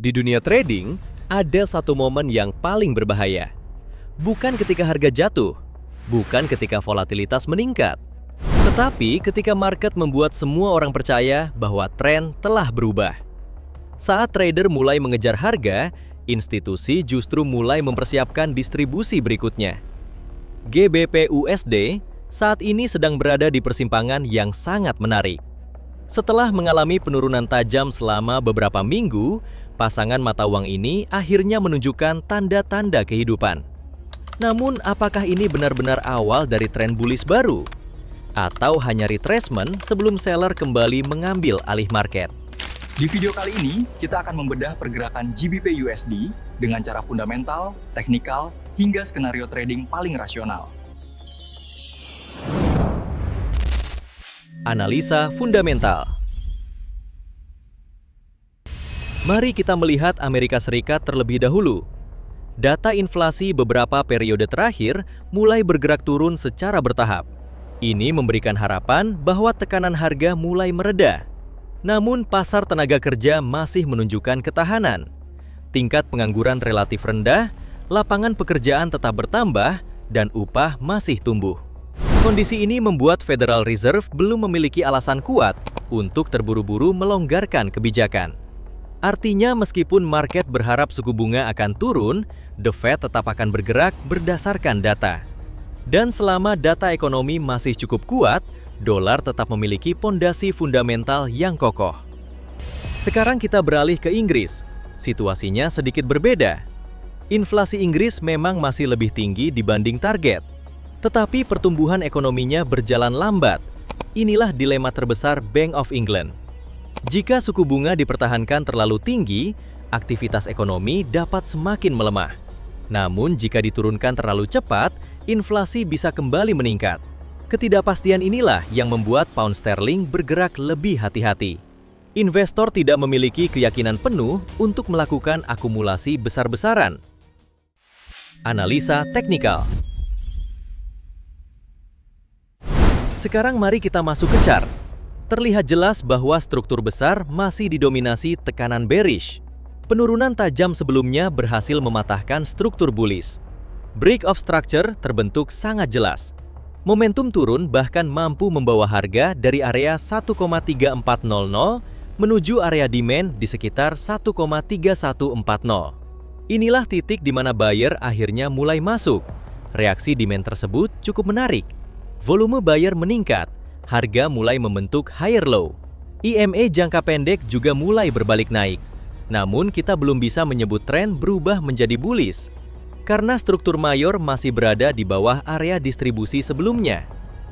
Di dunia trading, ada satu momen yang paling berbahaya. Bukan ketika harga jatuh, bukan ketika volatilitas meningkat, tetapi ketika market membuat semua orang percaya bahwa tren telah berubah. Saat trader mulai mengejar harga, institusi justru mulai mempersiapkan distribusi berikutnya. GBP USD saat ini sedang berada di persimpangan yang sangat menarik. Setelah mengalami penurunan tajam selama beberapa minggu, pasangan mata uang ini akhirnya menunjukkan tanda-tanda kehidupan. Namun, apakah ini benar-benar awal dari tren bullish baru? Atau hanya retracement sebelum seller kembali mengambil alih market? Di video kali ini, kita akan membedah pergerakan GBP USD dengan cara fundamental, teknikal, hingga skenario trading paling rasional. Analisa fundamental. Mari kita melihat Amerika Serikat terlebih dahulu. Data inflasi beberapa periode terakhir mulai bergerak turun secara bertahap. Ini memberikan harapan bahwa tekanan harga mulai mereda. Namun pasar tenaga kerja masih menunjukkan ketahanan. Tingkat pengangguran relatif rendah, lapangan pekerjaan tetap bertambah, dan upah masih tumbuh. Kondisi ini membuat Federal Reserve belum memiliki alasan kuat untuk terburu-buru melonggarkan kebijakan. Artinya meskipun market berharap suku bunga akan turun, The Fed tetap akan bergerak berdasarkan data. Dan selama data ekonomi masih cukup kuat, dolar tetap memiliki pondasi fundamental yang kokoh. Sekarang kita beralih ke Inggris. Situasinya sedikit berbeda. Inflasi Inggris memang masih lebih tinggi dibanding target. Tetapi pertumbuhan ekonominya berjalan lambat. Inilah dilema terbesar Bank of England. Jika suku bunga dipertahankan terlalu tinggi, aktivitas ekonomi dapat semakin melemah. Namun jika diturunkan terlalu cepat, inflasi bisa kembali meningkat. Ketidakpastian inilah yang membuat pound sterling bergerak lebih hati-hati. Investor tidak memiliki keyakinan penuh untuk melakukan akumulasi besar-besaran. Analisa teknikal. Sekarang mari kita masuk ke chart. Terlihat jelas bahwa struktur besar masih didominasi tekanan bearish. Penurunan tajam sebelumnya berhasil mematahkan struktur bullish. Break of structure terbentuk sangat jelas. Momentum turun bahkan mampu membawa harga dari area 1,3400 menuju area demand di sekitar 1,3140. Inilah titik di mana buyer akhirnya mulai masuk. Reaksi demand tersebut cukup menarik. Volume buyer meningkat, harga mulai membentuk higher low. EMA jangka pendek juga mulai berbalik naik. Namun kita belum bisa menyebut tren berubah menjadi bullish, karena struktur mayor masih berada di bawah area distribusi sebelumnya.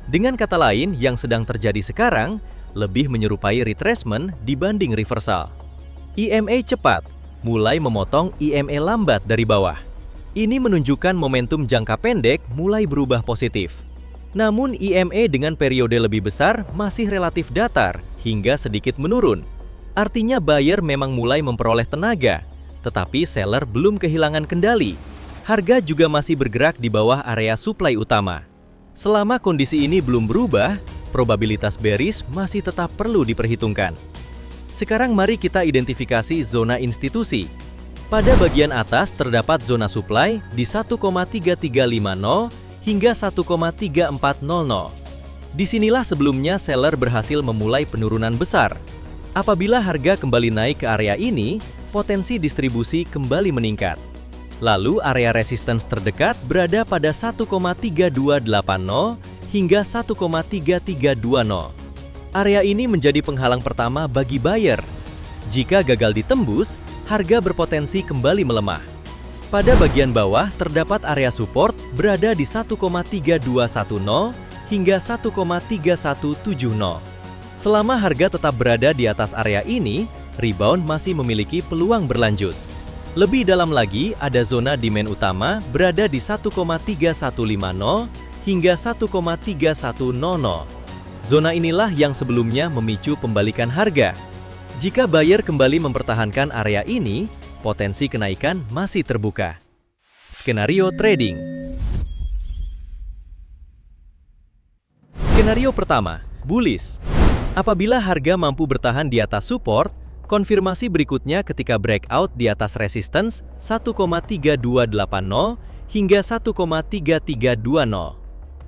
Dengan kata lain, yang sedang terjadi sekarang lebih menyerupai retracement dibanding reversal. EMA cepat, mulai memotong EMA lambat dari bawah. Ini menunjukkan momentum jangka pendek mulai berubah positif. Namun EMA dengan periode lebih besar masih relatif datar hingga sedikit menurun. Artinya buyer memang mulai memperoleh tenaga, tetapi seller belum kehilangan kendali. Harga juga masih bergerak di bawah area supply utama. Selama kondisi ini belum berubah, probabilitas bearish masih tetap perlu diperhitungkan. Sekarang mari kita identifikasi zona institusi. Pada bagian atas terdapat zona supply di 1,3350 hingga 1,3400. Disinilah sebelumnya seller berhasil memulai penurunan besar. Apabila harga kembali naik ke area ini, potensi distribusi kembali meningkat. Lalu area resistance terdekat berada pada 1,3280 hingga 1,3320. Area ini menjadi penghalang pertama bagi buyer. Jika gagal ditembus, harga berpotensi kembali melemah. Pada bagian bawah terdapat area support berada di 1,3210 hingga 1,3170. Selama harga tetap berada di atas area ini, rebound masih memiliki peluang berlanjut. Lebih dalam lagi, ada zona demand utama berada di 1,3150 hingga 1,3100. Zona inilah yang sebelumnya memicu pembalikan harga. Jika buyer kembali mempertahankan area ini, potensi kenaikan masih terbuka. Skenario trading. Skenario pertama, bullish. Apabila harga mampu bertahan di atas support, Konfirmasi berikutnya ketika breakout di atas resistance 1,3280 hingga 1,3320.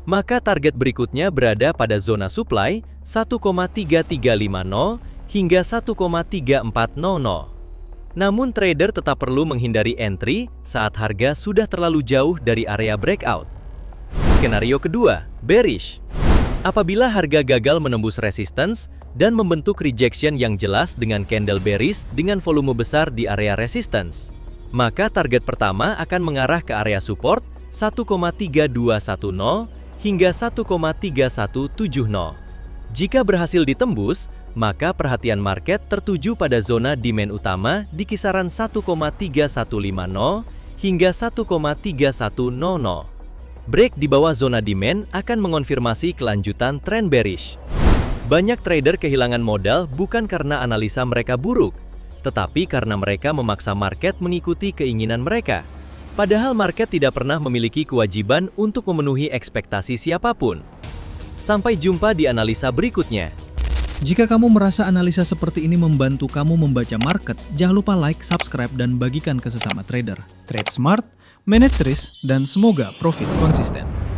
Maka target berikutnya berada pada zona supply 1,3350 hingga 1,3400. Namun trader tetap perlu menghindari entry saat harga sudah terlalu jauh dari area breakout. Skenario kedua, bearish. Apabila harga gagal menembus resistance dan membentuk rejection yang jelas dengan candle bearish dengan volume besar di area resistance, maka target pertama akan mengarah ke area support 1,3210 hingga 1,3170. Jika berhasil ditembus, maka perhatian market tertuju pada zona demand utama di kisaran 1,3150 hingga 1,3100. Break di bawah zona demand akan mengonfirmasi kelanjutan tren bearish. Banyak trader kehilangan modal bukan karena analisa mereka buruk, tetapi karena mereka memaksa market mengikuti keinginan mereka. Padahal market tidak pernah memiliki kewajiban untuk memenuhi ekspektasi siapapun. Sampai jumpa di analisa berikutnya. Jika kamu merasa analisa seperti ini membantu kamu membaca market, jangan lupa like, subscribe, dan bagikan ke sesama trader. Trade smart, manage risk, dan semoga profit konsisten.